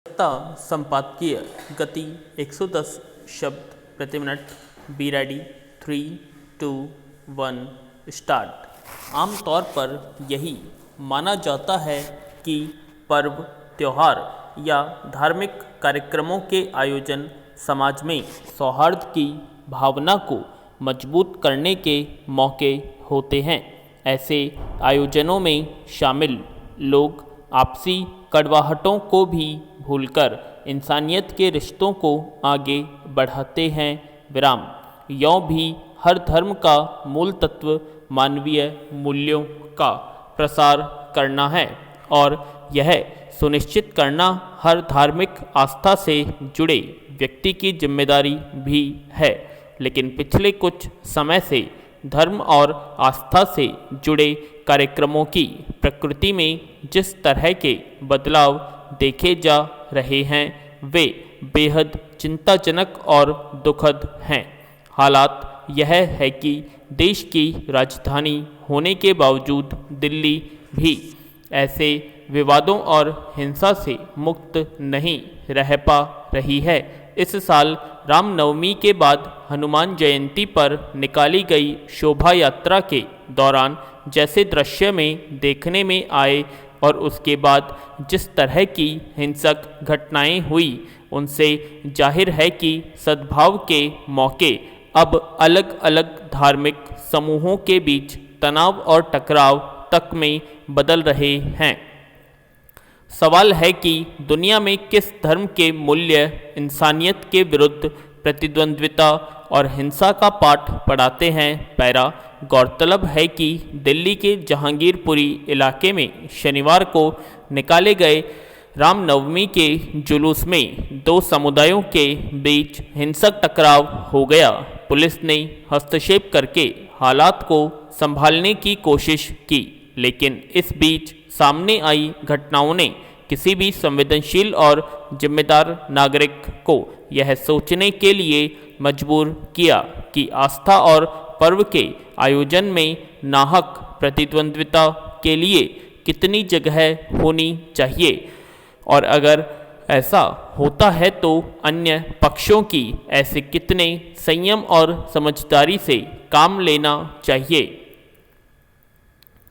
संपादकीय गति 110 शब्द प्रति मिनट। Be ready 3, 2, 1 start. आमतौर पर यही माना जाता है कि पर्व, त्योहार या धार्मिक कार्यक्रमों के आयोजन समाज में सौहार्द की भावना को मजबूत करने के मौके होते हैं। ऐसे आयोजनों में शामिल लोग आपसी कड़वाहटों को भी भूलकर इंसानियत के रिश्तों को आगे बढ़ाते हैं। विराम। यों भी हर धर्म का मूल तत्व मानवीय मूल्यों का प्रसार करना है और यह सुनिश्चित करना हर धार्मिक आस्था से जुड़े व्यक्ति की जिम्मेदारी भी है। लेकिन पिछले कुछ समय से धर्म और आस्था से जुड़े कार्यक्रमों की प्रकृति में जिस तरह के बदलाव देखे जा रहे हैं वे बेहद चिंताजनक और दुखद हैं। हालात यह है कि देश की राजधानी होने के बावजूद दिल्ली भी ऐसे विवादों और हिंसा से मुक्त नहीं रह पा रही है। इस साल रामनवमी के बाद हनुमान जयंती पर निकाली गई शोभा यात्रा के दौरान जैसे दृश्य में देखने में आए और उसके बाद जिस तरह की हिंसक घटनाएं हुई, उनसे जाहिर है कि सद्भाव के मौके अब अलग अलग धार्मिक समूहों के बीच तनाव और टकराव तक में बदल रहे हैं। सवाल है कि दुनिया में किस धर्म के मूल्य इंसानियत के विरुद्ध प्रतिद्वंद्विता और हिंसा का पाठ पढ़ाते हैं। पैरा। गौरतलब है कि दिल्ली के जहांगीरपुरी इलाके में शनिवार को निकाले गए रामनवमी के जुलूस में दो समुदायों के बीच हिंसक टकराव हो गया। पुलिस ने हस्तक्षेप करके हालात को संभालने की कोशिश की, लेकिन इस बीच सामने आई घटनाओं ने किसी भी संवेदनशील और जिम्मेदार नागरिक को यह सोचने के लिए मजबूर किया कि आस्था और पर्व के आयोजन में नाहक प्रतिद्वंद्विता के लिए कितनी जगह होनी चाहिए और अगर ऐसा होता है तो अन्य पक्षों की ऐसे कितने संयम और समझदारी से काम लेना चाहिए।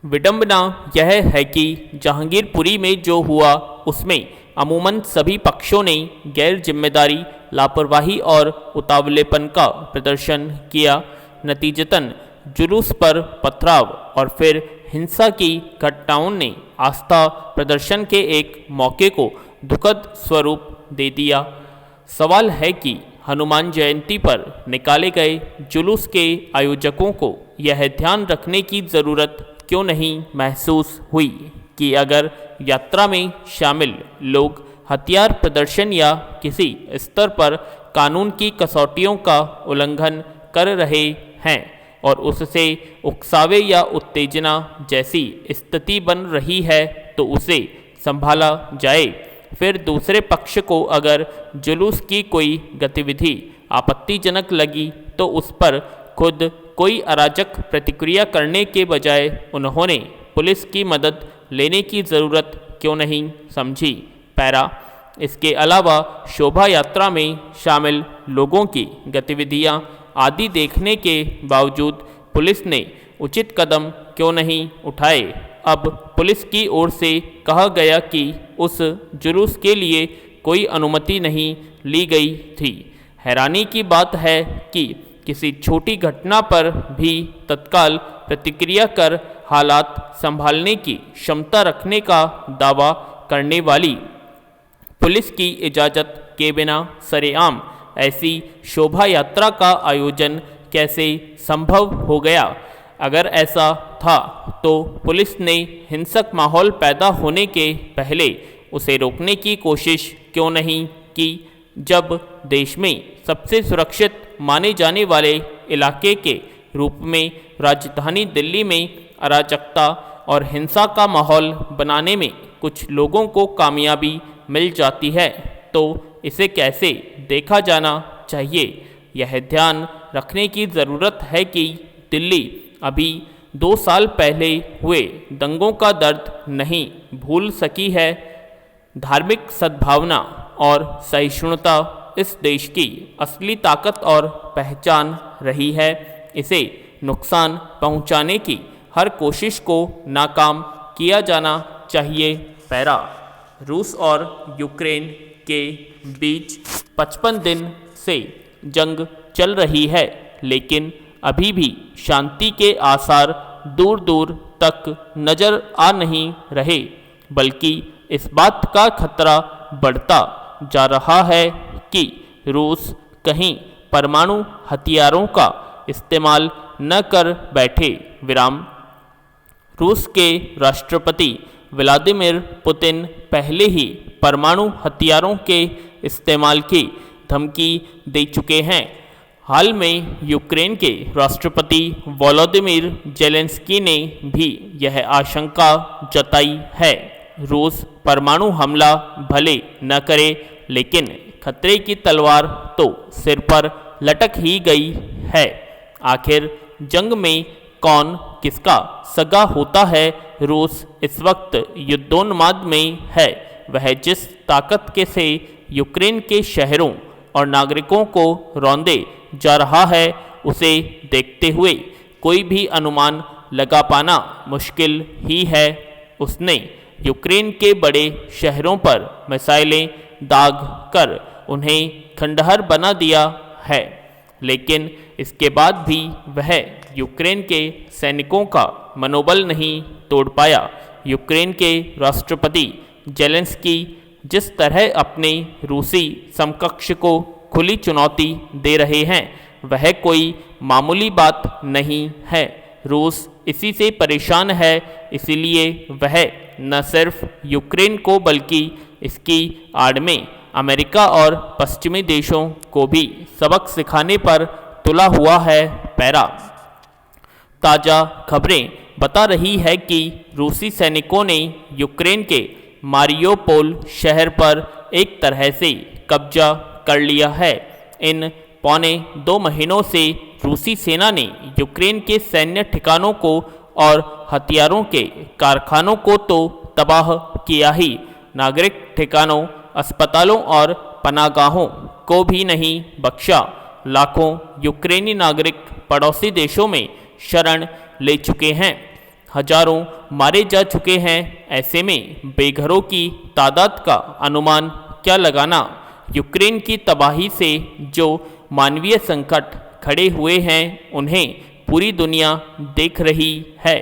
विडंबना यह है कि जहांगीरपुरी में जो हुआ उसमें अमूमन सभी पक्षों ने गैर जिम्मेदारी, लापरवाही और उतावलेपन का प्रदर्शन किया। नतीजतन जुलूस पर पथराव और फिर हिंसा की घटनाओं ने आस्था प्रदर्शन के एक मौके को दुखद स्वरूप दे दिया। सवाल है कि हनुमान जयंती पर निकाले गए जुलूस के आयोजकों को यह ध्यान रखने की ज़रूरत क्यों नहीं महसूस हुई कि अगर यात्रा में शामिल लोग हथियार प्रदर्शन या किसी स्तर पर कानून की कसौटियों का उल्लंघन कर रहे हैं और उससे उकसावे या उत्तेजना जैसी स्थिति बन रही है तो उसे संभाला जाए। फिर दूसरे पक्ष को अगर जुलूस की कोई गतिविधि आपत्तिजनक लगी तो उस पर खुद कोई अराजक प्रतिक्रिया करने के बजाय उन्होंने पुलिस की मदद लेने की ज़रूरत क्यों नहीं समझी। पैरा। इसके अलावा शोभा यात्रा में शामिल लोगों की गतिविधियां आदि देखने के बावजूद पुलिस ने उचित कदम क्यों नहीं उठाए। अब पुलिस की ओर से कहा गया कि उस जुलूस के लिए कोई अनुमति नहीं ली गई थी। हैरानी की बात है कि किसी छोटी घटना पर भी तत्काल प्रतिक्रिया कर हालात संभालने की क्षमता रखने का दावा करने वाली पुलिस की इजाज़त के बिना सरेआम ऐसी शोभा यात्रा का आयोजन कैसे संभव हो गया। अगर ऐसा था तो पुलिस ने हिंसक माहौल पैदा होने के पहले उसे रोकने की कोशिश क्यों नहीं की। जब देश में सबसे सुरक्षित माने जाने वाले इलाके के रूप में राजधानी दिल्ली में अराजकता और हिंसा का माहौल बनाने में कुछ लोगों को कामयाबी मिल जाती है तो इसे कैसे देखा जाना चाहिए। यह ध्यान रखने की ज़रूरत है कि दिल्ली अभी 2 साल पहले हुए दंगों का दर्द नहीं भूल सकी है। धार्मिक सद्भावना और सहिष्णुता इस देश की असली ताकत और पहचान रही है। इसे नुकसान पहुंचाने की हर कोशिश को नाकाम किया जाना चाहिए। पैरा। रूस और यूक्रेन के बीच 55 दिन से जंग चल रही है, लेकिन अभी भी शांति के आसार दूर दूर तक नजर आ नहीं रहे, बल्कि इस बात का खतरा बढ़ता जा रहा है कि रूस कहीं परमाणु हथियारों का इस्तेमाल न कर बैठे। विराम। रूस के राष्ट्रपति व्लादिमीर पुतिन पहले ही परमाणु हथियारों के इस्तेमाल की धमकी दे चुके हैं। हाल में यूक्रेन के राष्ट्रपति वोलोदिमीर जेलेंस्की ने भी यह आशंका जताई है। रूस परमाणु हमला भले न करे, लेकिन खतरे की तलवार तो सिर पर लटक ही गई है। आखिर जंग में कौन किसका सगा होता है? रूस इस वक्त युद्धोन्माद में है। वह जिस ताकत के से यूक्रेन के शहरों और नागरिकों को रौंदे जा रहा है, उसे देखते हुए कोई भी अनुमान लगा पाना मुश्किल ही है। उसने यूक्रेन के बड़े शहरों पर मिसाइलें दाग कर उन्हें खंडहर बना दिया है, लेकिन इसके बाद भी वह यूक्रेन के सैनिकों का मनोबल नहीं तोड़ पाया। यूक्रेन के राष्ट्रपति जेलेंस्की जिस तरह अपने रूसी समकक्ष को खुली चुनौती दे रहे हैं, वह कोई मामूली बात नहीं है। रूस इसी से परेशान है, इसीलिए वह न सिर्फ यूक्रेन को बल्कि इसकी आड़ में अमेरिका और पश्चिमी देशों को भी सबक सिखाने पर तुला हुआ है। पैरा। ताज़ा खबरें बता रही है कि रूसी सैनिकों ने यूक्रेन के मारियोपोल शहर पर एक तरह से कब्जा कर लिया है। इन पौने 2 महीनों से रूसी सेना ने यूक्रेन के सैन्य ठिकानों को और हथियारों के कारखानों को तो तबाह किया ही, नागरिक ठिकानों, अस्पतालों और पनागाहों को भी नहीं बख्शा। लाखों यूक्रेनी नागरिक पड़ोसी देशों में शरण ले चुके हैं, हजारों मारे जा चुके हैं। ऐसे में बेघरों की तादाद का अनुमान क्या लगाना? यूक्रेन की तबाही से जो मानवीय संकट खड़े हुए हैं, उन्हें पूरी दुनिया देख रही है।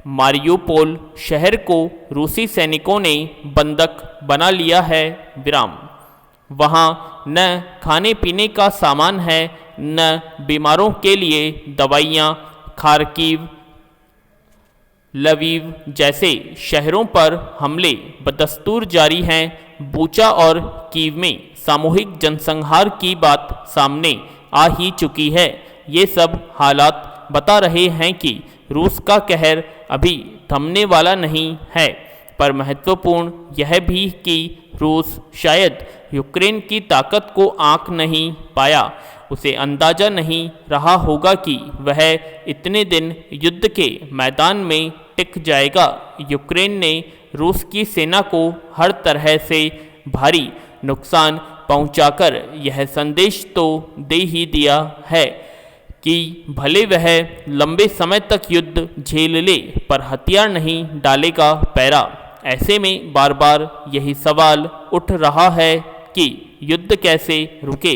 मारियोपोल शहर को रूसी सैनिकों ने बंधक बना लिया है। विराम। वहाँ न खाने पीने का सामान है, न बीमारों के लिए दवाइयाँ। खार्किव, लवीव जैसे शहरों पर हमले बदस्तूर जारी हैं। बूचा और कीव में सामूहिक जनसंहार की बात सामने आ ही चुकी है। ये सब हालात बता रहे हैं कि रूस का कहर अभी थमने वाला नहीं है, पर महत्वपूर्ण यह भी कि रूस शायद यूक्रेन की ताकत को आंक नहीं पाया। उसे अंदाजा नहीं रहा होगा कि वह इतने दिन युद्ध के मैदान में टिक जाएगा। यूक्रेन ने रूस की सेना को हर तरह से भारी नुकसान पहुंचाकर यह संदेश तो दे ही दिया है कि भले वह लंबे समय तक युद्ध झेल ले, पर हथियार नहीं डालेगा। पैरा। ऐसे में बार बार यही सवाल उठ रहा है कि युद्ध कैसे रुके?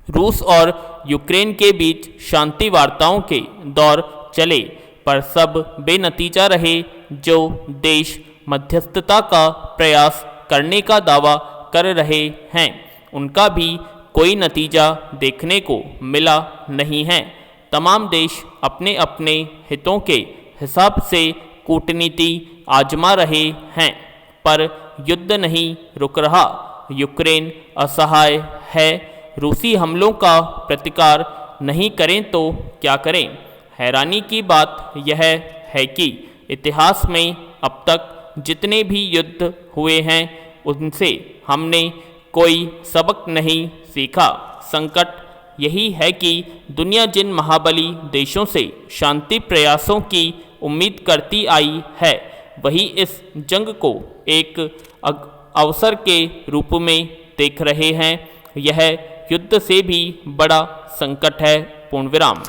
रूस और यूक्रेन के बीच शांति वार्ताओं के दौर चले, पर सब बेनतीजा रहे। जो देश मध्यस्थता का प्रयास करने का दावा कर रहे हैं, उनका भी कोई नतीजा देखने को मिला नहीं है। तमाम देश अपने अपने हितों के हिसाब से कूटनीति आजमा रहे हैं, पर युद्ध नहीं रुक रहा। यूक्रेन असहाय है। रूसी हमलों का प्रतिकार नहीं करें तो क्या करें? हैरानी की बात यह है कि इतिहास में अब तक जितने भी युद्ध हुए हैं, उनसे हमने कोई सबक नहीं सीखा। संकट यही है कि दुनिया जिन महाबली देशों से शांति प्रयासों की उम्मीद करती आई है, वही इस जंग को एक अवसर के रूप में देख रहे हैं, यह युद्ध से भी बड़ा संकट है। पूर्ण विराम।